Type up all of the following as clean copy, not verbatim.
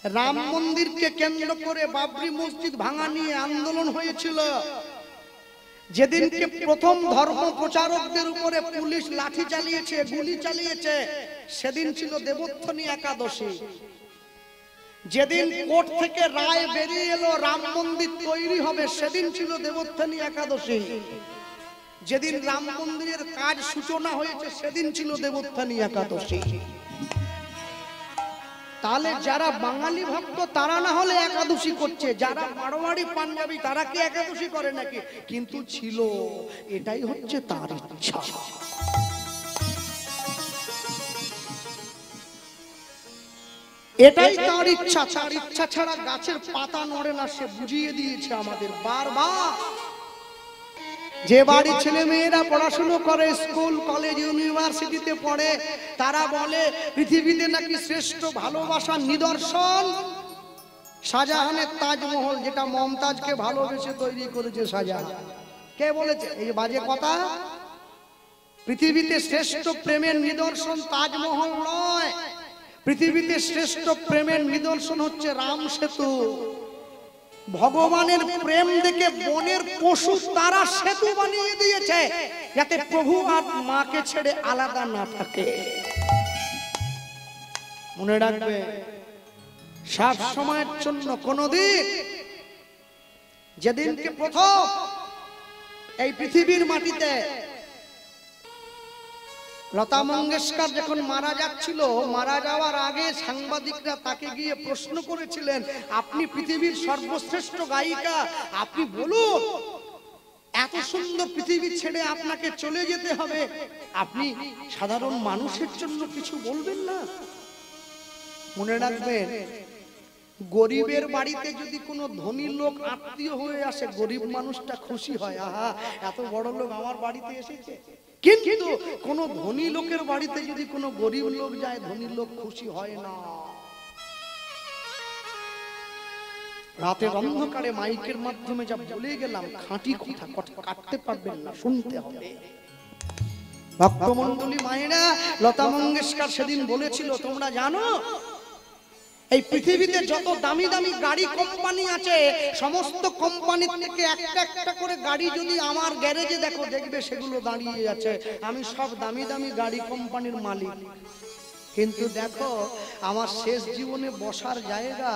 রাম মন্দিরকে কেন্দ্র করে বাবরি মসজিদ ভাঙা নিয়ে আন্দোলন হয়েছিল। যেদিনকে প্রথম ধর্ম প্রচারকদের উপরে পুলিশ লাঠি চালিয়েছে, গুলি চালিয়েছে, সেদিন ছিল দেবোত্থানী একাদশী। যেদিন কোর্ট থেকে রায় বেরিয়ে এলো রাম মন্দির তৈরি হবে, সেদিন ছিল দেবোত্থানী একাদশী। যেদিন রাম মন্দিরের কাজ সূচনা হয়েছে, সেদিন ছিল দেবোত্থানী একাদশী। তাহলে যারা বাঙালি ভক্ত তারা না হলে একাদশী করছে, যারা মারোয়াড়ি পাঞ্জাবি তারা কি একাদশী করে নাকি? কিন্তু ছিল, এটাই হচ্ছে তার ইচ্ছা। এটাই তার ইচ্ছা। তার ইচ্ছা ছাড়া গাছের পাতা নড়ে না, সে বুঝিয়ে দিয়েছে আমাদের বারবার। যে বাড়ি ছেলে মেয়েরা পড়াশোনা করে, স্কুল কলেজ ইউনিভার্সিটিতে পড়ে, তারা বলে পৃথিবীতে নাকি শ্রেষ্ঠ ভালোবাসার নিদর্শন শাহজাহানের তাজমহল, যেটা মমতাজকে ভালোবেসে তৈরি করেছে শাহজাহান। কে বলেছে এই বাজে কথা? পৃথিবীতে শ্রেষ্ঠ প্রেমের নিদর্শন তাজমহল নয়, পৃথিবীতে শ্রেষ্ঠ প্রেমের নিদর্শন হচ্ছে রাম সেতু। ভগবানের প্রেম দেখে বনের পশু তারা সেতু বানিয়ে দিয়েছে, যাতে প্রভু আর মাকে ছেড়ে আলাদা না থাকে। মনে রাখবে, সব সময়ের জন্য কোনদিন, যেদিনকে প্রথম এই পৃথিবীর মাটিতে লতা মঙ্গেশকর যখন মারা যাচ্ছিল, মারা যাওয়ার আগে সাংবাদিকরা তাকে গিয়ে প্রশ্ন করেছিলেন, আপনি পৃথিবীর সর্বশ্রেষ্ঠ গায়িকা, আপনি বলুন এত সুন্দর পৃথিবী ছেড়ে আপনাকে চলে যেতে হবে, আপনি সাধারণ মানুষের জন্য কিছু বলবেন না? মনে রাখবেন, গরিবের বাড়িতে যদি কোনো ধনী লোক আত্মীয় হয়ে আসে, গরিব মানুষটা খুশি হয়, আহা এত বড় লোক আমার বাড়িতে এসেছে। কিন্তু কোন ধনী লোকের বাড়িতে যদি কোনো গরিব লোক যায়, ধনী লোক খুশি হয় না। রাতের অন্ধকারে মাইকের মাধ্যমে যা বলে গেলাম, খাঁটি কথা, কাটতে পারবেন না, শুনতে হবে। ভক্তমণ্ডলী মায়েরা, লতা মঙ্গেশকর সেদিন বলেছিল, তোমরা জানো এই পৃথিবীতে যত দামি দামি গাড়ি কোম্পানি আছে, সমস্ত কোম্পানি থেকে একটা একটা করে গাড়ি যদি আমার গ্যারেজে দেখো, দেখবে সেগুলো দাঁড়িয়ে আছে, আমি সব দামি দামি গাড়ি কোম্পানির মালিক। কিন্তু দেখো, আমার শেষ জীবনে বসার জায়গা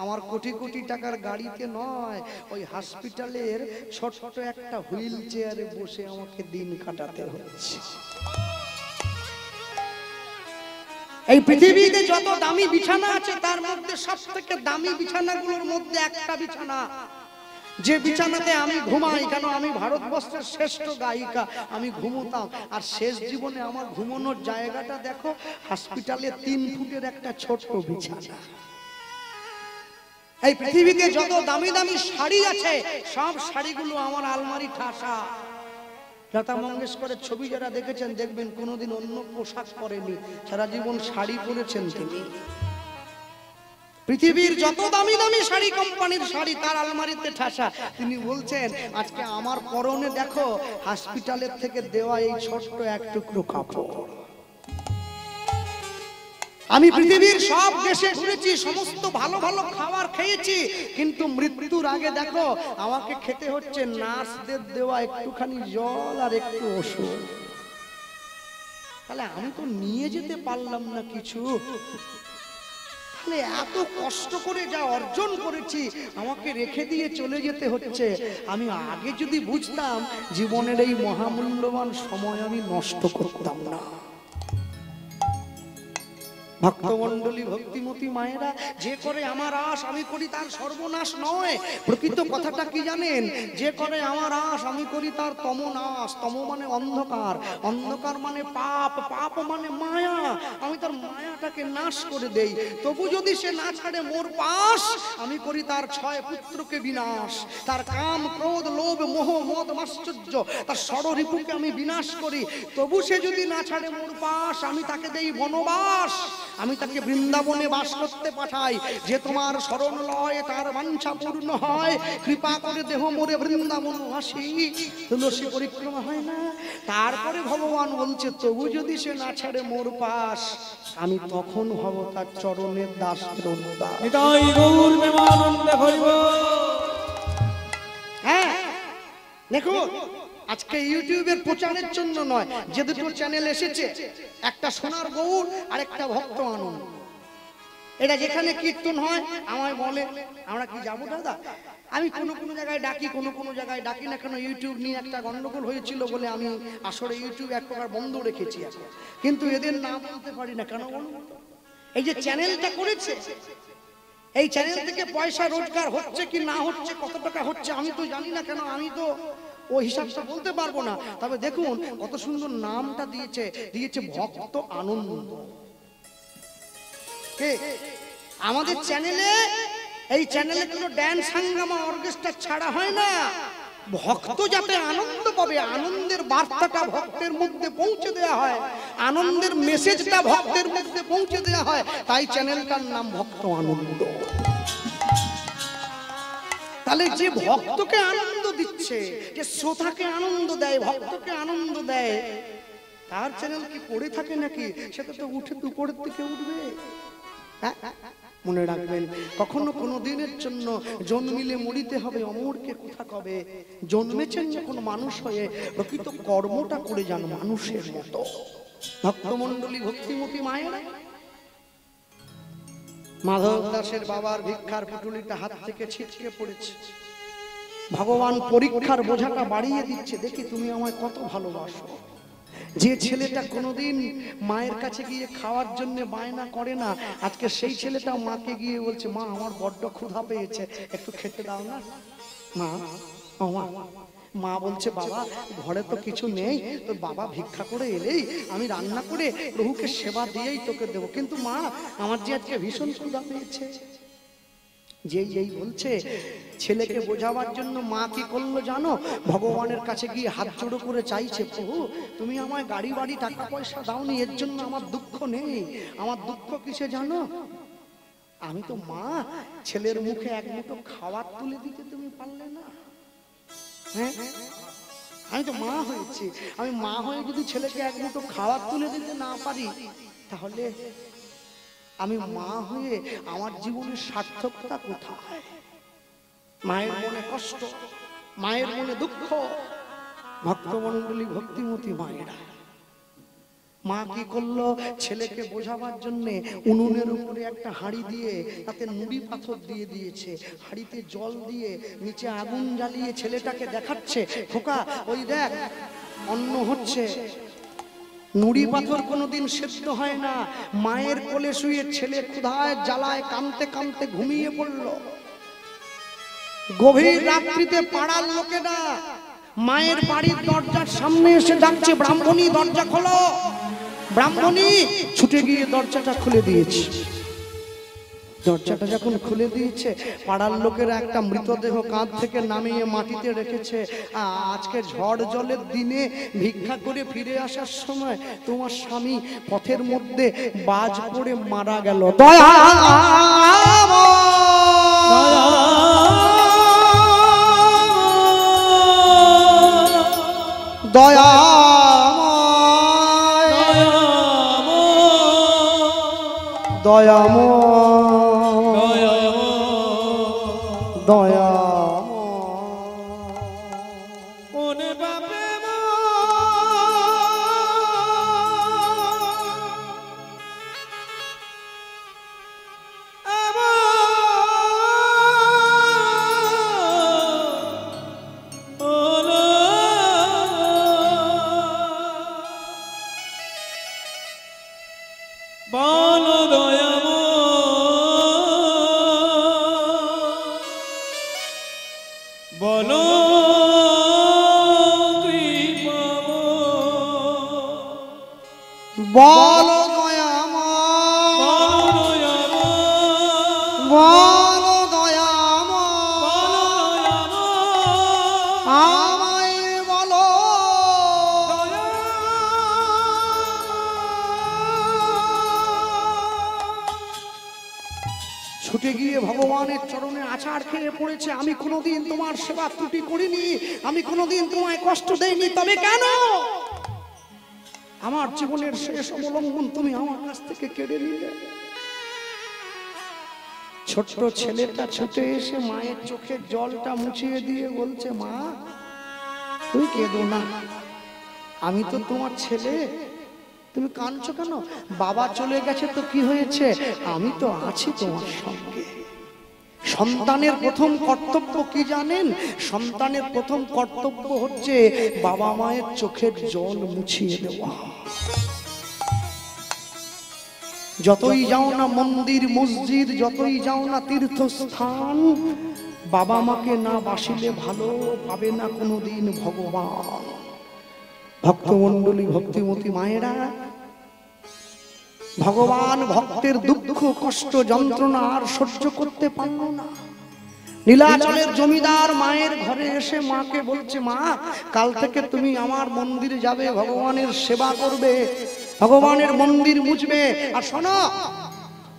আমার কোটি কোটি টাকার গাড়িতে নয়, ওই হসপিটালের ছোট্ট একটা হুইল চেয়ারে বসে আমাকে দিন কাটাতে হচ্ছে। এই পৃথিবীতে যত দামি বিছানা আছে, তার মধ্যে সবথেকে দামি বিছানাগুলোর মধ্যে একটা বিছানা, যে বিছানাতে আমি ঘুমাই। কেন? আমি ভারতবর্ষের শ্রেষ্ঠ গায়িকা, আমি ঘুমোতাম। আর শেষ জীবনে আমার ঘুমানোর জায়গাটা দেখো, হসপিটালে 3 ফুটের একটা ছোট্ট বিছানা। এই পৃথিবীতে যত দামি দামি শাড়ি আছে, সব শাড়িগুলো আমার আলমারি ঠাসা। লতা মঙ্গেশকরের ছবি যারা দেখেছেন, দেখবেন কোনোদিন অন্য পোশাক পরেনি, সারা জীবন শাড়ি পরেছেন তিনি। পৃথিবীর যত দামি দামি শাড়ি কোম্পানির শাড়ি তার আলমারিতে ঠাসা। তিনি বলছেন, আজকে আমার পরনে দেখো হসপিটালের থেকে দেওয়া এই ছোট্ট এক টুকরো কাপড়। আমি পৃথিবীর সব দেশে ঘুরেছি, সমস্ত ভালো ভালো খাবার খেয়েছি, কিন্তু মৃত্যুর আগে দেখো আমাকে খেতে হচ্ছে নার্সদের দেওয়া একটুখানি জল আর একটু ওষুধ। তাহলে আমি তো নিয়ে যেতে পারলাম না কিছু, তাহলে এত কষ্ট করে যা অর্জন করেছি আমাকে রেখে দিয়ে চলে যেতে হচ্ছে। আমি আগে যদি বুঝতাম, জীবনের এই মহামূল্যবান সময় আমি নষ্ট করতাম না। ভক্তমণ্ডলী, ভক্তিমতী মায়েরা, যে করে আমার আশ আমি করি তার সর্বনাশ নয়। প্রকৃত কথাটা কি জানেন? যে করে আমার আশ আমি করি তার তমনাশ। তম মানে অন্ধকার, অন্ধকার মানে পাপ, পাপ মানে মায়া। আমি তার মায়াটাকে নাশ করে দেই। তবু যদি সে না ছাড়ে মোর পাশ, আমি করি তার 6 পুত্রকে বিনাশ। তার কাম, ক্রোধ, লোভ, মোহ, মদ, মাশ্চর্য, তার ষড়রিপুকে আমি বিনাশ করি। তবু সে যদি না ছাড়ে মোর পাশ, আমি তাকে দেই বনবাস। আমি তাকে বৃন্দাবনে বাস করতে পাঠাই, যে তোমার শরণ লয় তার বাঞ্ছা পূর্ণ হয়, কৃপা করে দেহ মোরে বৃন্দাবন আসি। তুলসী পরিক্রমা হয় না? তারপরে ভগবান বলছে তবু যদি সে না ছাড়ে মোর পাশ, আমি তখন হব তার চরণের দাস। হ্যাঁ দেখুন, আজকে ইউটিউবের প্রচারের জন্য নয়, যে দুটো চ্যানেল এসেছে, একটা সোনার গৌর আর একটা ভক্ত আনন্দ, এটা যেখানে কীর্তন হয় আমায় বলে আমরা কি যাবো দাদা? আমি কোনো কোনো জায়গায় ডাকি, কোনো কোনো জায়গায় ডাকি না কেন, ইউটিউব নিয়ে একটা গন্ডগোল হয়েছিল বলে আমি আসলে ইউটিউব এক প্রকার বন্ধ রেখেছি এখন, কিন্তু এদের নাম বলতে পারি না কেন বলুন? এই যে চ্যানেলটা করেছে, এই চ্যানেল থেকে পয়সা রোজগার হচ্ছে কি না হচ্ছে, কত টাকা হচ্ছে আমি তো জানি না, কেন আমি তো ও হিসাবটা বলতে পারবো না। তবে দেখুন কত সুন্দর নামটা দিয়েছে, দিয়েছে ভক্ত আনন্দ। আমাদের চ্যানেলে, এই চ্যানেলে কোনো ড্যান্স হাঙ্গামা অর্কেস্ট্রা ছাড়া হয় না, ভক্ত যাতে আনন্দ পাবে, আনন্দের বার্তাটা ভক্তের মধ্যে পৌঁছে দেওয়া হয়, আনন্দের মেসেজটা ভক্তের মধ্যে পৌঁছে দেওয়া হয়, তাই চ্যানেলটার নাম ভক্ত আনন্দ। তাহলে যে ভক্তকে আনন্দ দিচ্ছে, যে শ্রোতাকে আনন্দ দেয়, ভক্তকে আনন্দ দেয়, তার চ্যানেল কি পড়ে থাকে নাকি? সেটা তো উঠে উপরের দিকে উঠবে। মনে রাখবেন, কখনো কোনো দিনের জন্য জন্মিলে মরিতে হবে, অমরকে কোথা কবে। জন্মেছেন যখন মানুষ হয়ে, প্রকৃত কর্মটা করে যান মানুষের মতো। ভক্তমণ্ডলী, ভক্তিমতী মায়েরা, মাধব দাসের বাবার ভিক্ষার পুটুলিটা হাত থেকে ছিটকে পড়েছে, ভগবান পরীক্ষার বোঝাটা বাড়িয়ে দিচ্ছে, দেখি তুমি আমায় কত ভালোবাসো। যে ছেলেটা কোনোদিন মায়ের কাছে গিয়ে খাওয়ার জন্য বায়না করে না, আজকে সেই ছেলেটা মাকে গিয়ে বলছে, মা আমার বড্ড ক্ষুধা পেয়েছে, একটু খেতে দাও না মা। মা বলছে, বাবা ঘরে তো কিছু নেই, তোর বাবা ভিক্ষা করে এলেই আমি রান্না করে প্রভুকে সেবা দিয়েই তোকে দেবো, কিন্তু মা আমার যে আজকে ভীষণ ক্ষুধা পেয়েছে। যেই বলছে, ছেলেকে বোঝাবার জন্য মা কি করলো জানো? ভগবানের কাছে গিয়ে হাত জোড়ো করে চাইছে, প্রভু তুমি আমায় গাড়ি বাড়ি টাকা পয়সা দাওনি, এর জন্য আমার দুঃখ নেই, আমার দুঃখ কিসে জানো? আমি তো মা, ছেলের মুখে এক মুঠো খাবার তুলে দিতে তুমি পারলে না। হ্যাঁ, আমি তো মা হয়েছি, আমি মা হয়ে যদি ছেলেকে এক মুঠো খাবার তুলে দিতে না পারি, তাহলে আমি মা হয়ে আমার জীবনের সার্থকতা কোথায়? মায়ের মনে কষ্ট, মায়ের মনে দুঃখ। ভক্তমণ্ডলী, ভক্তিমতী মায়েরা, মা কি করলো? ছেলেকে বোঝাবার জন্যে উনুনের উপরে একটা হাঁড়ি দিয়ে তাতে নুড়ি পাথর দিয়ে দিয়েছে, হাঁড়িতে জল দিয়ে নিচে আগুন জ্বালিয়ে ছেলেটাকে দেখাচ্ছে, খোকা ওই দেখ অন্ন হচ্ছে। নুড়ি পাথর কোনোদিন সেদ্ধ হয় না। মায়ের কোলে শুয়ে ছেলে ক্ষুধায় জ্বালায় কাঁদতে কাঁদতে ঘুমিয়ে পড়ল। গভীর রাত্রিতে পাড়ার লোকেরা মায়ের বাড়ির দরজার সামনে এসে ডাকছে, ব্রাহ্মণী দরজা খোলো। ব্রাহ্মণী ছুটে গিয়ে দরজাটা খুলে দিয়েছে। দরজাটা যখন খুলে দিয়েছে, পাড়ার লোকেরা একটা মৃতদেহ কাঁধ থেকে নামিয়ে মাটিতে রেখেছে। আজকে ঝড় জলের দিনে ভিক্ষা করে ফিরে আসার সময় তোমার স্বামী পথের মধ্যে বাজ পড়ে মারা গেল। দয়া দয়া দয়াময় দয়া ওনে বাপে বলো দয়াময় বলো দয়াময় আমায় বলো ছুটে গিয়ে ভগবানের চরণে আছাড় খেয়ে পড়েছে, আমি কোনোদিন তোমার সেবা ত্রুটি করিনি, আমি কোনোদিন তোমায় কষ্ট দেইনি, তবে কেন আমার জীবনের শেষ অবলম্বন তুমি আমার কাছ থেকে কেড়ে নিলে? ছোট্ট ছেলেটা ছুটে এসে মায়ের চোখের জলটা মুছিয়ে দিয়ে বলছে, মা তুই কেঁদো না, আমি তো তোমার ছেলে, তুমি কাঁদছো কেন? বাবা চলে গেছে তো কি হয়েছে, আমি তো আছি তোমার সঙ্গে। সন্তানের প্রথম কর্তব্য কি জানেন? সন্তানের প্রথম কর্তব্য হচ্ছে বাবা মায়ের চোখের জল মুছিয়ে দেওয়া। যতই যাও না মন্দির মসজিদ, যতই যাও না তীর্থস্থান, বাবা মাকে না বাসিলে ভালো পাবে না কোনোদিন ভগবান। ভক্তমণ্ডলী, ভক্তিমতী মায়েরা, ভগবান ভক্তের দুঃখ কষ্ট যন্ত্রণা আর সহ্য করতে পারল না। নীলাচলের জমিদার মায়ের ঘরে এসে মাকে বলছে, মা কাল থেকে তুমি আমার মন্দিরে যাবে, ভগবানের সেবা করবে, ভগবানের মন্দির মুছবে। আর শোনো,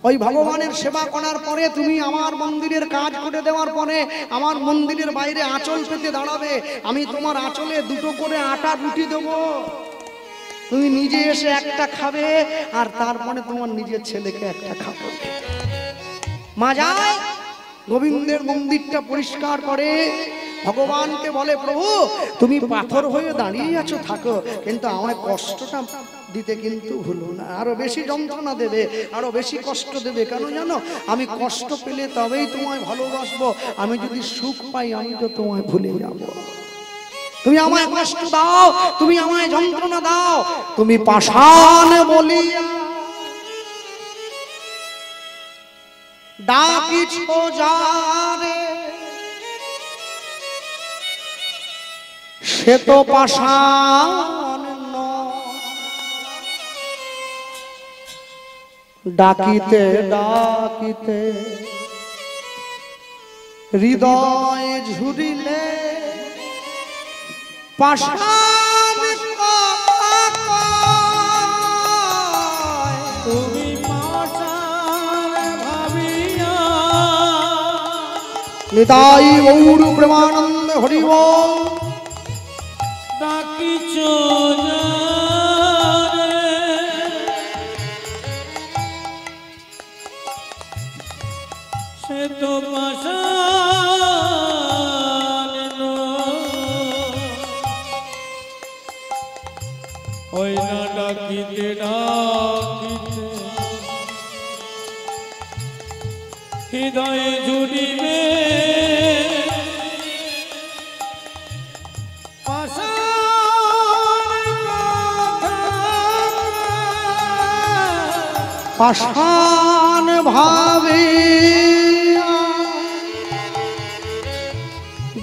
ওই ভগবানের সেবা করার পরে তুমি আমার মন্দিরের কাজ করে দেওয়ার পরে আমার মন্দিরের বাইরে আঁচল পেতে দাঁড়াবে, আমি তোমার আঁচলে দুটো করে আটা রুটি দেবো, তুমি নিজে এসে একটা খাবে আর তারপরে তোমার নিজের ছেলেকে একটা খাবে। মা যায়, গোবিন্দের মন্দিরটা পরিষ্কার করে ভগবানকে বলে, প্রভু তুমি পাথর হয়ে দাঁড়িয়ে আছো থাকো, কিন্তু আমায় কষ্টটা দিতে কিন্তু ভুলো না, আরো বেশি যন্ত্রণা দেবে, আরো বেশি কষ্ট দেবে। কেন জানো? আমি কষ্ট পেলে তবেই তোমায় ভালোবাসবো, আমি যদি সুখ পাই আমি তো তোমায় ভুলে যাবো। তুমি আমায় কষ্ট দাও, তুমি আমায় যন্ত্রণা দাও, তুমি পাষাণ বলিয়া ডাকিছ যারে, সে তো পাষাণ নয়। ডাকিতে ডাকিতে হৃদয় ঝুরিলে পাষাণ তুমি পাষাণ ভাবিয়া নিতাই গৌর প্রেমানন্দ হরি বল। ডাকিছ সে তো পাষাণ ওই না ডাকিতে ডাকিতে হৃদয়ে জুড়িবে পাষাণ ভাবে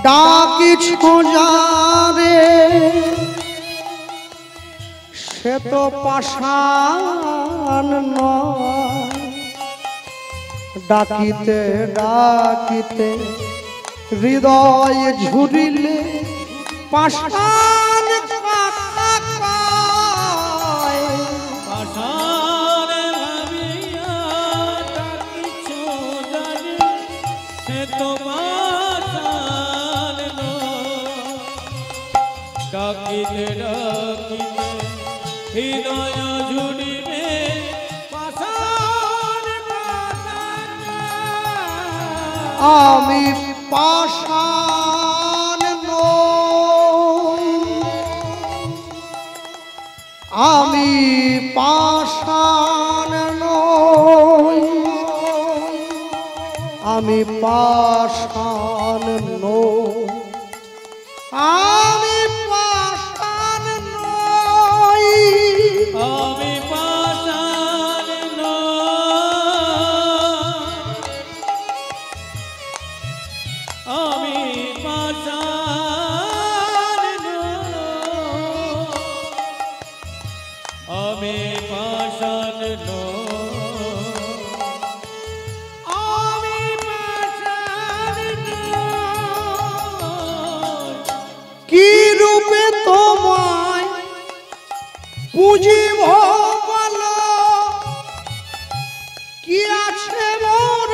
ডাকিছ যারে, সে তো পাষাণ নয়। ডাকিতে ডাকিতে হৃদয় ঝুরিলে পাষাণ কথা কয়। পাষাণ ভাবিয়া ডাকিছ যারে, সে তো পাষাণ নয়। ডাকিতে ডাকিতে হৃদয় জুড়িবে পাষাণ কথা কয়। আমি পাষাণ নই, আমি পাষাণ নই, আমি পাষাণ নই, আমি পাষাণ নই, আমি পাষাণ নই, আমি পাষাণ নই, আমি পাষাণ নই, আমি পাষাণ নই। কি রূপে তোমায় পুজিব বলো, কি আছে মোর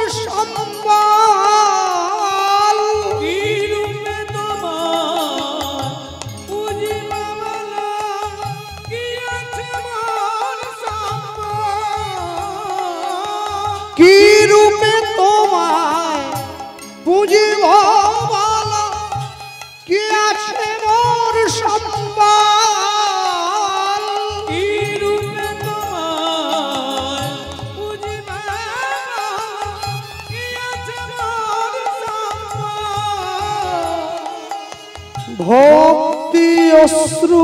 ভক্তি অশ্রু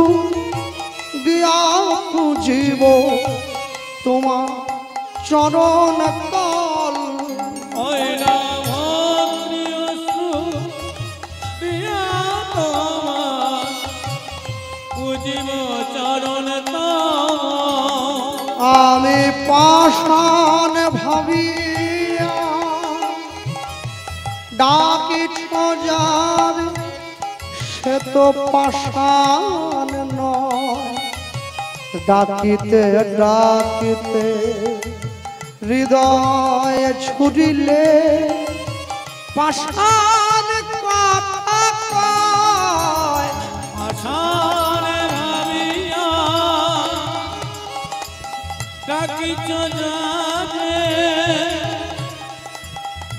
দিয়া পুজিব তোমার চরণ তল। ওইলা ভক্তি অশ্রু দিয়া তোমার পুজিব চরণ তল। আমি পাষাণ ভাবিয়া ডাকিছ যার সে তো পাষাণ নয়। ডাকিতে ডাকিতে হৃদয় ছুরিলে পাষাণ কথা কয়। আষাঢ় ভাবিয়া ডাকিছ যারে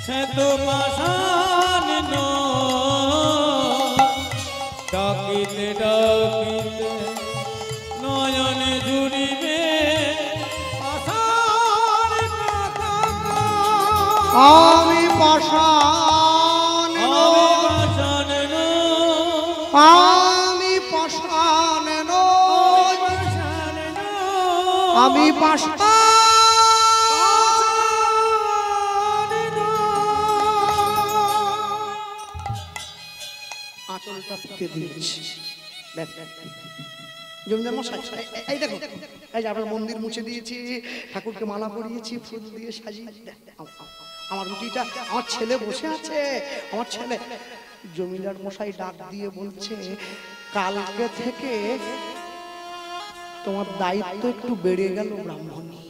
সে তো পাষাণ নয়। ডাকিতে ডাকিতে নয়ন জুড়িবে পাষাণ কথা কয়। আমি পাষাণ নই, পাষাণ নয়, আমি পাষাণ নই, পাষাণ নয়, আমি পাষাণ। আঁচলটা পেতে দিয়েছি। জমিদার মশাই, এই দেখো, এই যে আপনার মন্দির মুছে দিয়েছি, ঠাকুরকে মালা পরিয়েছি, ফুল দিয়ে সাজিয়ে। আমার রুটিটা, আমার ছেলে বসে আছে, আমার ছেলে। জমিদার মশাই ডাক দিয়ে বলছে, কালকে থেকে তোমার দায়িত্ব একটু বেড়ে গেল ব্রাহ্মণী।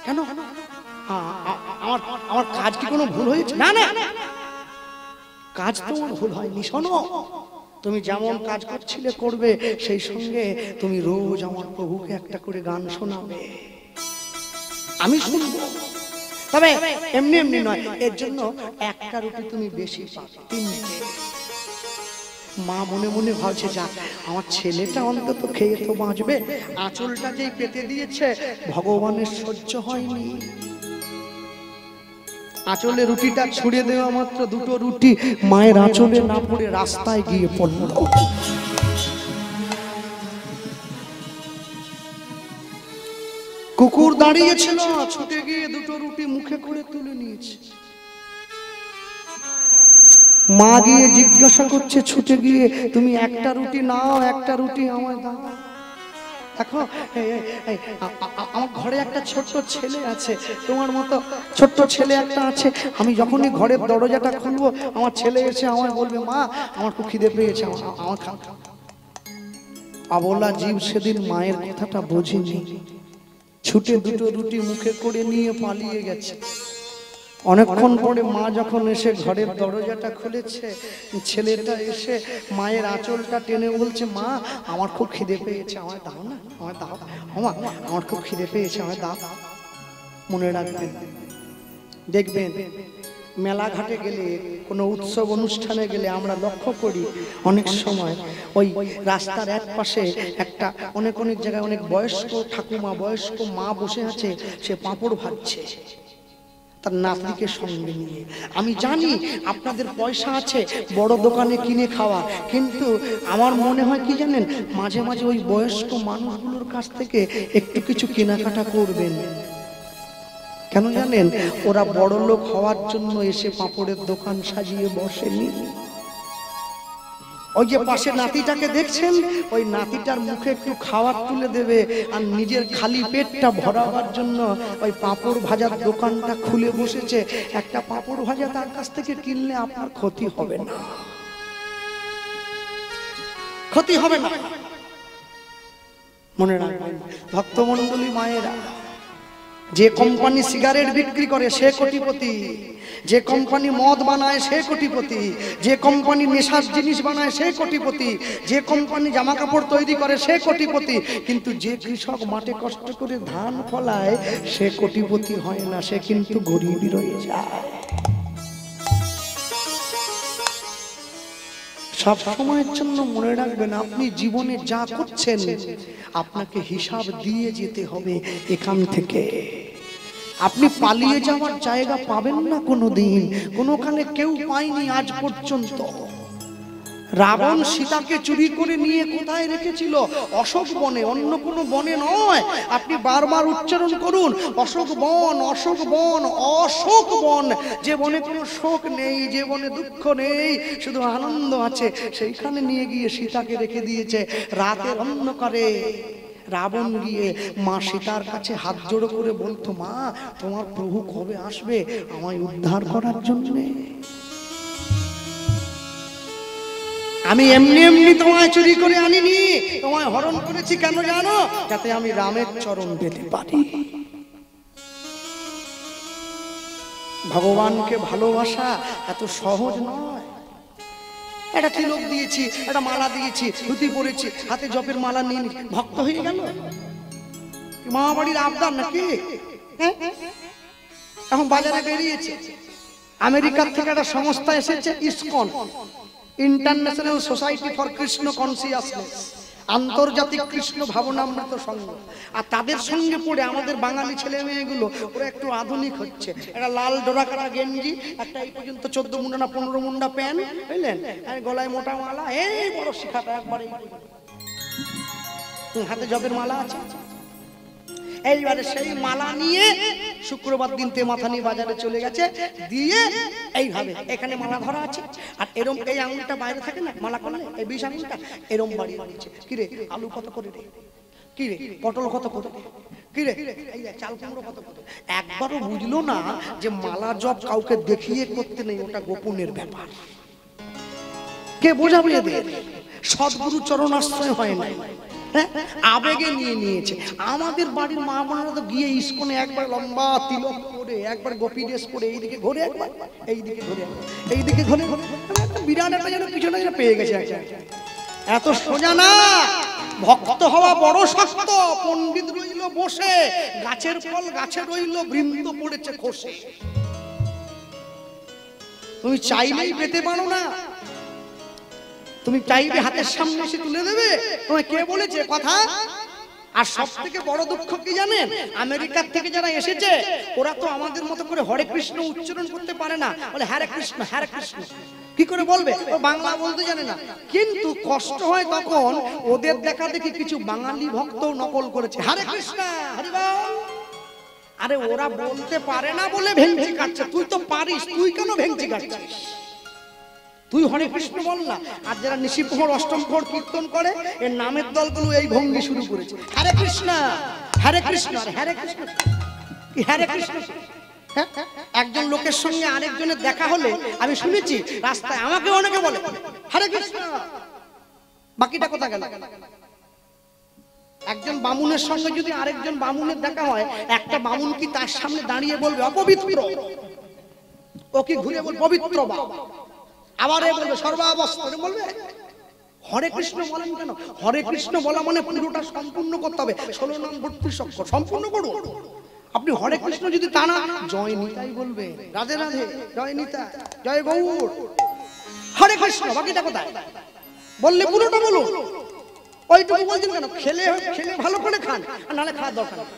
কেন? আমার আমার কাজ কি কোনো ভুল হয়েছে? না না, কাজ তোমার ভুল হয়নি। শোনো, তুমি যেমন কাজ করছিলে করবে, সেই সঙ্গে তুমি রোজ আমার প্রভুকে একটা করে গান শোনাবে, আমি শুনবো। তবে এমনি এমনি নয়, এর জন্য একটা রুটি তুমি বেশি পাবে, 3টে। মা মনে মনে ভাবছে, যা আমার ছেলেটা অন্তত খেয়ে তো বাঁচবে। আঁচলটা যেই পেতে দিয়েছে, ভগবানের সহ্য হয়নি। আঁচলে রুটিটা ছুঁড়ে দেওয়া মাত্র 2টো রুটি মায়ের আঁচলে না পড়ে রাস্তায় গিয়ে পড়ল। কুকুর দাঁড়িয়েছিল, ছুটে গিয়ে 2টো রুটি মুখে করে তুলে নিয়েছে। মা গিয়ে জিজ্ঞাসা করছে ছুটে গিয়ে, তুমি একটা রুটি নাও, একটা রুটি আমায় দাও। দেখো, আমার ঘরে একটা ছোট্ট ছেলে আছে, তোমার মতো ছোট্ট ছেলে একটা আছে। আমি যখনই ঘরের দরজাটা খুলবো, আমার ছেলে এসে আমায় বলবে, মা আমার খুব খিদে পেয়েছে, আমার খা। আবলা জীব সেদিন মায়ের কথাটা বোঝেনি, ছুটে 2টো রুটি মুখে করে নিয়ে পালিয়ে গেছে। অনেকক্ষণ পরে মা যখন এসে ঘরের দরজাটা খুলেছে, ছেলেটা এসে মায়ের আঁচলটা টেনে বলছে, মা আমার খুব খিদে পেয়েছে, আমার দাও না, আমার দাও, মা আমার খুব খিদে পেয়েছে, আমার দাও। মনে রাখবেন, দেখবেন মেলা ঘাটে গেলে, কোনো উৎসব অনুষ্ঠানে গেলে আমরা লক্ষ্য করি অনেক সময় ওই রাস্তার এক পাশে একটা অনেক জায়গায় অনেক বয়স্ক ঠাকুমা, বয়স্ক মা বসে আছে, সে পাঁপড় ভাজছে তার নাতনিকে সঙ্গে নিয়ে। আমি জানি আপনাদের পয়সা আছে বড় দোকানে কিনে খাওয়া, কিন্তু আমার মনে হয় কি জানেন, মাঝে মাঝে ওই বয়স্ক মানুষগুলোর কাছ থেকে একটু কিছু কেনাকাটা করবেন। কেন জানেন? ওরা বড় লোক হওয়ার জন্য এসে পাঁপড়ের দোকান সাজিয়ে বসেনি। ওই যে পাশে নাতিটাকে দেখছেন, ওই নাতিটার মুখে একটু খাবার তুলে দেবে, আর নিজের খালি পেটটা ভরাবার জন্য ওই পাঁপড় ভাজার দোকানটা খুলে বসেছে। একটা পাঁপড় ভাজা তার কাছ থেকে কিনলে আপনার ক্ষতি হবে না, ক্ষতি হবে না। মনে রাখবেন ভক্তমণ্ডলী মায়েরা, যে কোম্পানি সিগারেট বিক্রি করে সে কোটিপতি, যে কোম্পানি মদ বানায় সে কোটিপতি, যে কোম্পানি নেশার জিনিস বানায় সে কোটিপতি, যে কোম্পানি জামা কাপড় তৈরি করে সে কোটিপতি, কিন্তু যে কৃষক মাঠে কষ্ট করে ধান ফলায় সে কোটিপতি হয় না, সে কিন্তু গরিবই রয়ে যায়। সব সময়ের জন্য মনে রাখবেন, আপনি জীবনে যা করছেন আপনাকে হিসাব দিয়ে যেতে হবে এখান থেকে। আপনি পালিয়ে যাওয়ার জায়গা পাবেন না কোনোদিন, কোনোখানে কেউ পায়নি আজ পর্যন্ত। রাবণ সীতাকে চুরি করে নিয়ে কোথায় রেখেছিল? অশোক বনে, অন্য কোনো বনে নয়। আপনি বারবার উচ্চারণ করুন, অশোক বন, অশোক বন, অশোক বন। যে বনে কোনো শোক নেই, যে বনে দুঃখ নেই, শুধু আনন্দ আছে, সেইখানে নিয়ে গিয়ে সীতাকে রেখে দিয়েছে। রাতের অন্ধকারে রাবণ গিয়ে মা সীতার কাছে হাত জোড়ো করে বলতো, মা তোমার প্রভু কবে আসবে আমায় উদ্ধার করার জন্য? আমি এমনি এমনি তোমায় চুরি করে আনিনি, তোমায় হরণ করেছি কেন জানো? যাতে আমি রামের চরণ পেতে পারি। ভগবানকে ভালোবাসা এত সহজ নয়। একটা তিলক দিয়েছি, একটা মালা দিয়েছি, ধুতি পরেছি, হাতে জপের মালা নিয়ে ভক্ত হয়ে গেল? মামা বাড়ির আবদার নাকি? এখন বাজারে বেরিয়েছে, আমেরিকার থেকে একটা সংস্থা এসেছে, ISKCON, international society for Krishna consciousness, আন্তর্জাতিক কৃষ্ণ ভাবনামৃত সংঘ। আর তাদের সঙ্গে পড়ে আমাদের বাঙালি ছেলে মেয়েগুলো ওরা একটু আধুনিক হচ্ছে। একটা লাল ডোরাকাটা গেঞ্জি, একটা এই পর্যন্ত 14 মুন্ডা না 15 মুন্ডা প্যান্ট, বুঝলেন, আর গলায় মোটা মালা, এই বড় শিখাটা একবারে, হাতে জবের মালা আছে। এইবারে সেই মালা নিয়ে শুক্রবার দিন মাথা নিয়ে বাজারে চলে গেছে, দিয়ে এইভাবে এখানে মালা ধরা আছে, আর এরম এই আঙুলটা বাইরে থাকে না মালা করলে, এই 20 আঙুলটা এরম বাড়িয়ে দিয়েছে। কিরে আলু কত করে রে, কিরে পটল কত করে, কিরে এই চাল কুমড়ো কত করে। একবারও বুঝলো না যে মালা জপ কাউকে দেখিয়ে করতে নেই, ওটা গোপনের ব্যাপার। কে বোঝাবে এদের? সদ্গুরু চরণাশ্রয় হয় না, আবেগে নিয়ে নিয়েছে। আমাদের বাড়ির মা বোনেরা তো গিয়ে ইসকনে একবার লম্বা তিলক করে, একবার গোপী ড্রেস করে, এইদিকে ঘুরে একবার, এইদিকে ঘুরে, এইদিকে ঘুরে, বিরাট একটা যেন পিছনে যেন পেয়ে গেছে। এত সোজা না, ভক্ত হওয়া বড় শক্ত। পণ্ডিত রইল বসে, গাছের ফল গাছে রইল, বৃন্দ পড়েছে খসে। তুমি চাইলেই পেতে পারো না, তুমি চাইবে হাতের সামনে এসে তুলে দেবে। তোমায় কে বলেছে কথা? আর সব থেকে বড় দুঃখ কি জানেন? আমেরিকার থেকে যারা এসেছে ওরা তো আমাদের মতো করে হরে কৃষ্ণ উচ্চারণ করতে পারে না, বলে হরে কৃষ্ণ হরে কৃষ্ণ। কি করে বলবে? ও বাংলা বলতে জানে না। কিন্তু কষ্ট হয় তখন ওদের দেখা দেখি কিছু বাঙালি ভক্ত নকল করেছে হরে কৃষ্ণ হরি বল। আরে ওরা বলতে পারে না বলে ভেঙচি কাটছে, তুই তো পারিস, তুই কেন ভেঙচি কাটছিস? তুই হরে কৃষ্ণ বল না। আর যারা নিশিপ্রহর অষ্টম প্রহর কীর্তন করে, এর নামের দলগুলো এই ভঙ্গি শুরু করেছে, হরে কৃষ্ণ হরে কৃষ্ণ। আর হরে কৃষ্ণ কি? হরে কৃষ্ণ। একজন লোকের সঙ্গে আরেকজনের দেখা হলে আমি শুনেছি রাস্তায় আমাকে অনেকে বলে হরে কৃষ্ণ, বাকিটা কোথা গেল? একজন বামুনের সঙ্গে যদি আরেকজন বামুনের দেখা হয়, একটা বামুন কি তার সামনে দাঁড়িয়ে বলবে অপবিত্র? ও কি ঘুরে বলবে পবিত্র? আবার এ বলবে সর্বাবস্থা বলবে। হরে কৃষ্ণ বলেন কেন? হরে কৃষ্ণ বলা মানে পুরোটা সম্পূর্ণ করতে হবে। 16 নাম 32 অক্ষর সম্পূর্ণ করুন। আপনি হরে কৃষ্ণ যদি তা না, জয় নিতাই বলবে, রাধে রাধে, জয় নিতাই, জয় গৌর, হরে কৃষ্ণ। বাকিটা কোথায়? বললে পুরোটা বলুন। ওইটুকু বলছেন কেন? খেলে খেলে ভালো করে খান, আর নাহলে খাওয়ার দরকার নেই।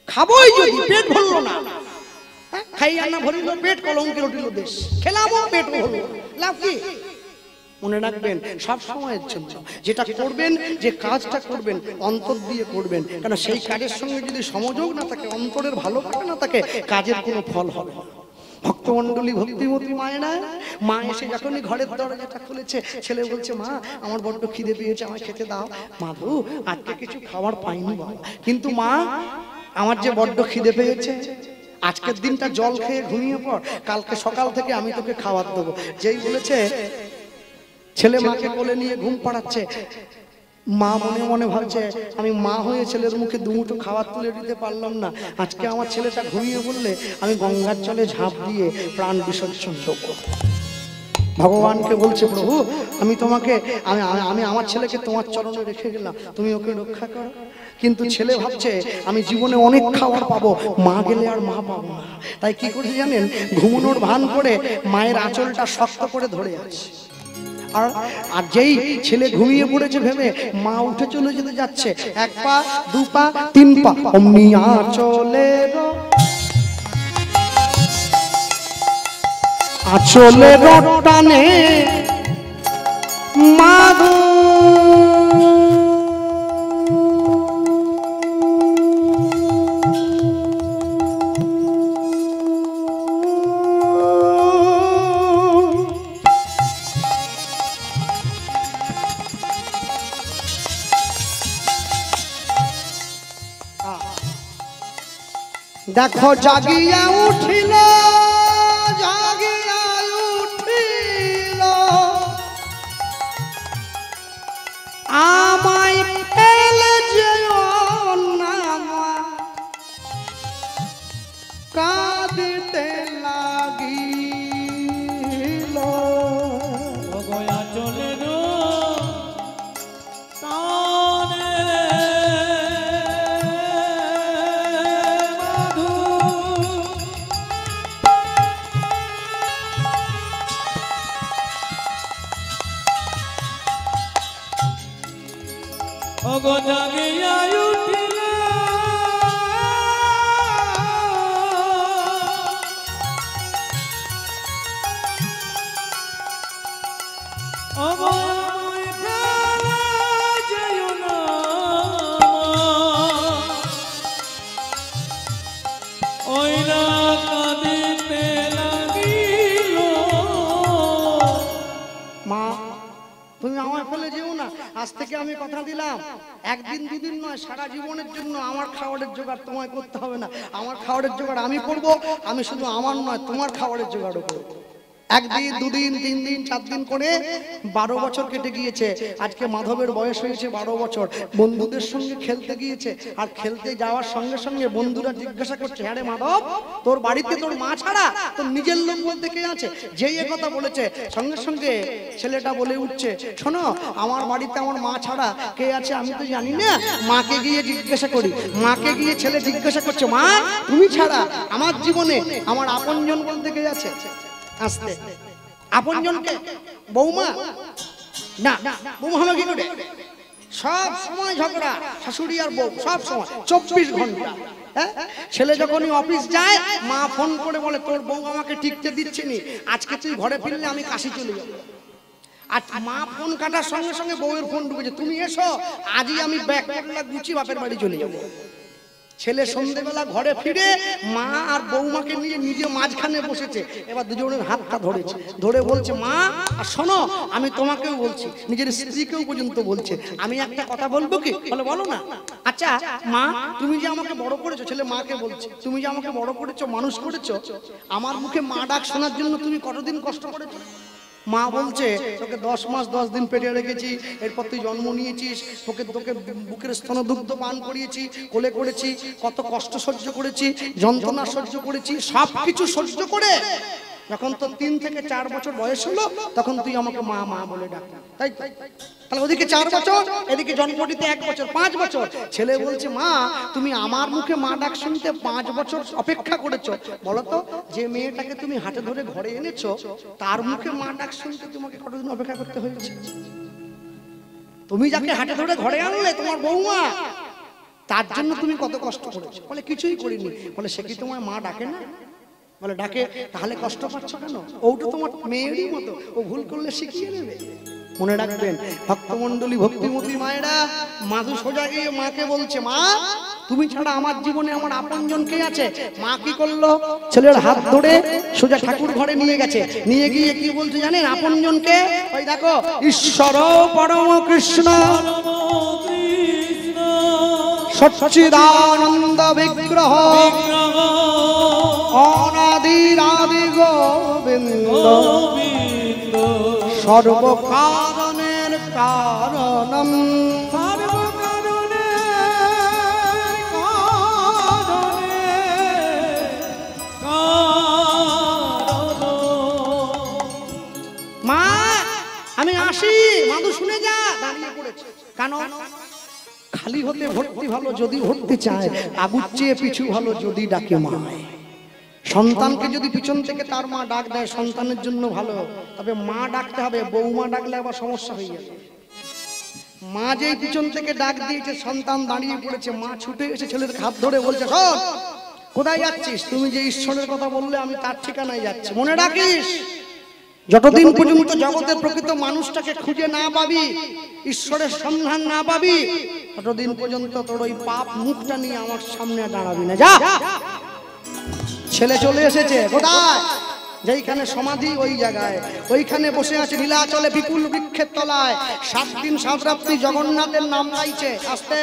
খাবোই যদি পেট ভরলো না, খাইয়া না ভরিল পেট, কলঙ্কের উঠিল দেশ। খেলামো পেট ভরল, লাভ কি? মনে রাখবেন সব সময়ের জন্য যেটা করবেন, যে কাজটা করবেন অন্তর দিয়ে করবেন। কেন সেই কাজের সঙ্গে যদি সমযোগ না থাকে, অন্তরের ভালোবাসা না থাকে, কাজের কোনো ফল হবে না। ভক্তমণ্ডলী ভক্তিমতী মায়েরা, মা এসে যখনই ঘরের দরজাটা খুলেছে, ছেলে বলছে মা আমার বড্ড খিদে পেয়েছে, আমায় খেতে দাও। মাধু আজকে কিছু খাবার পাইনি বাবা, কিন্তু মা আমার যে বড্ড খিদে পেয়েছে, আজকের দিনটা জল খেয়ে ঘুমিয়ে পড়, কালকে সকাল থেকে আমি তোকে খাবার দেবো। যেই বলেছে ছেলে মাকে কোলে নিয়ে ঘুম পাড়াচ্ছে, মা মনে মনে ভাবছে আমি মা হয়ে ছেলের মুখে দুমুঠো খাবার তুলে দিতে পারলাম না, আজকে আমার ছেলেটা ঘুমিয়ে বললে আমি গঙ্গার জলে ঝাঁপ দিয়ে প্রাণ বিসর্জন দেব। ভগবানকে বলছে প্রভু আমি তোমাকে আমি আমার ছেলেকে তোমার চরণে রেখে গেলাম, তুমি ওকে রক্ষা করো। কিন্তু ছেলে ভাবছে আমি জীবনে অনেক খাবার পাবো, মা গেলে আর মা পাবো না। তাই কি করেছে জানেন? ঘুমনোর ভান করে মায়ের আঁচলটা শক্ত করে ধরে আছে। আর যেই ছেলে ঘুমিয়ে পড়েছে ভেবে মা উঠে চলে যেতে যাচ্ছে, 1 পা 2 পা 3 পা, অমনি আঁচলের টানে মাধু দেখো জাগিয়া উঠিল, জাগিয়া উঠিল, আমায় ফেলে যেও না মা, কাঁদিতে লাগিল। গয়া চলে তানে মাধু, ওগো জাগিয়া উঠিল, ওগো আমায় ফেলে যেও না ওই না কাঁদিতে লাগিল। মা তুমি আমায় ফেলে যেও না, আজ থেকে আমি কথা দিলাম একদিন দুদিন নয়, সারা জীবনের জন্য আমার খাবারের জোগাড় তোমায় করতে হবে না। আমার খাবারের জোগাড় আমি করব, আমি শুধু আমার নয় তোমার খাবারের জোগাড়ও করবো। একদিন দুদিন তিন দিন চার দিন করে 12 বছর কেটে গিয়েছে। আজকে মাধবের বয়স হয়েছে 12 বছর। বন্ধুদের সঙ্গে খেলতে গিয়েছে, আর খেলতে যাওয়ার সঙ্গে সঙ্গে বন্ধুরা জিজ্ঞাসা করছে, হ্যাঁ রে মাধব, তোর বাড়িতে তোর মা ছাড়া তোর নিজের লোক বলতে কে আছে? যেই এ কথা বলেছে সঙ্গে সঙ্গে ছেলেটা বলে উঠছে, শোনো, আমার বাড়িতে আমার মা ছাড়া কে আছে আমি তো জানি না, মাকে গিয়ে জিজ্ঞাসা করি। মাকে গিয়ে ছেলে জিজ্ঞাসা করছে, মা তুমি ছাড়া আমার জীবনে আমার আপনজন বলতে কে আছে? আসতে আপনজনকে বৌমা না, বৌমা হবে কি করে? সব সময় ঝগড়া, শাশুড়ি আর বউ সব সময় 24 ঘন্টা। ছেলে যখনই অফিস যায় মা ফোন করে বলে, তোর বউ আমাকে টিকতে দিচ্ছে নি, আজকে তুই ঘরে ফিরলে আমি কাশি চলে যাবো। আর মা ফোন কাটার সঙ্গে সঙ্গে বউয়ের ফোন ঢুকেছে, তুমি এসো, আজই আমি ব্যাগ গুছিয়ে বাপের বাড়ি চলে যাবো। ছেলে সন্ধ্যেবেলা ঘরে ফিরে মা আর বৌমাকে নিয়ে নিজে মাঝখানে বসেছে, এবার দুজনের হাতটা ধরেছে, ধরে বলছে, মা আর শোনো, আমি তোমাকেও বলছি, নিজের স্ত্রীকেও পর্যন্ত বলছে, আমি একটা কথা বলবো কি? বলে বলো না। আচ্ছা মা, তুমি যে আমাকে বড় করেছো, ছেলে মাকে বলছে, তুমি যে আমাকে বড় করেছো, মানুষ করেছো, আমার মুখে মা ডাক শোনার জন্য তুমি কতদিন কষ্ট করেছো? মা বলছে, তোকে 10 মাস 10 দিন পেটে রেখেছি, এরপর তুই জন্ম নিয়েছিস, তোকে বুকের স্তনদুগ্ধ পান করিয়েছি, কোলে করেছি, কত কষ্ট সহ্য করেছি, যন্ত্রণা সহ্য করেছি, সবকিছু সহ্য করে যখন তোর 3 থেকে 4 বছর বয়স হলো, তখন তুই আমাকে মা মা বলে ডাক, তাই তো? তাহলে ওদিকে 4 বছর, এদিকে জন্মটিতে 1 বছর, 5 বছর। ছেলে বলছে, মা তুমি আমার মুখে মা ডাক শুনতে 5 বছর অপেক্ষা করেছো, বলো তো, যে মেয়েটাকে তুমি হাতে ধরে ঘরে এনেছো, তার মুখে মা ডাক শুনতে তোমাকে কতদিন অপেক্ষা করতে হয়েছে? তুমি যাকে হাতে ধরে ঘরে আনলে, তোমার বৌমা, তার জন্য তুমি কত কষ্ট করেছো? বলে কিছুই করিনি। বলে সে কি তোমার মা ডাকে না? বলে ডাকে। তাহলে কষ্ট পাচ্ছ কেন? ওটা তোমার মেয়েরই মতো, ও ভুল করলে শিখিয়ে নেবে। মনে রাখবেন ভক্তমণ্ডলী, ভক্তিমতী মায়েরা, মাধু সোজা গিয়ে মাকে বলছে, মা তুমি ছাড়া আমার জীবনে আমার আপনজন কে আছে? মা কি করলো? ছেলের হাত ধরে সোজা ঠাকুর ঘরে নিয়ে গেছে, নিয়ে গিয়ে কি বলছে জানেন? আপনজনকে, ওই দেখো, ঈশ্বর পরম কৃষ্ণ সচ্চিদানন্দ বিগ্রহ অনাদিরাদি গোবিন্দ সর্বকারণের কারণম মা আমি আসি। মাধু শুনে যা, দাঁড়িয়ে পড়েছে। কেন? খালি হতে ভর্তি ভালো যদি ভর্তি চায়, আগুচ্ছে পিছু ভালো যদি ডাকে মায়। সন্তানকে যদি পিছন থেকে তার মা ডাক দেয় সন্তানের জন্য ভালো, তবে মা ডাকতে হবে। বৌমা ডাকলে আবার সমস্যা হয়ে যাবে। মা যেই পিছন থেকে ডাক দিয়েছে, সন্তান দাঁড়িয়ে পড়েছে, মা ছুটে এসে ছেলের হাত ধরে বলছে, শোন, কোথায় যাচ্ছিস? তুমি যে ঈশ্বরের কথা বললে আমি তার ঠিকানায় যাচ্ছি, মনে রাখিস যতদিন পর্যন্ত জগতের প্রকৃত মানুষটাকে খুঁজে না পাবি, ঈশ্বরের সন্ধান না পাবি, ততদিন পর্যন্ত তোর ওই পাপ মুখটা নিয়ে আমার সামনে দাঁড়াবি না। যা। ছেলে চলে এসেছে কোথায়? যেইখানে সমাধি ওই জায়গায়, ওইখানে বসে আছে নীলাচলে বিপুল বৃক্ষের তলায়। 7 দিন 7 রাত্রি জগন্নাথের নাম গাইছে। আস্তে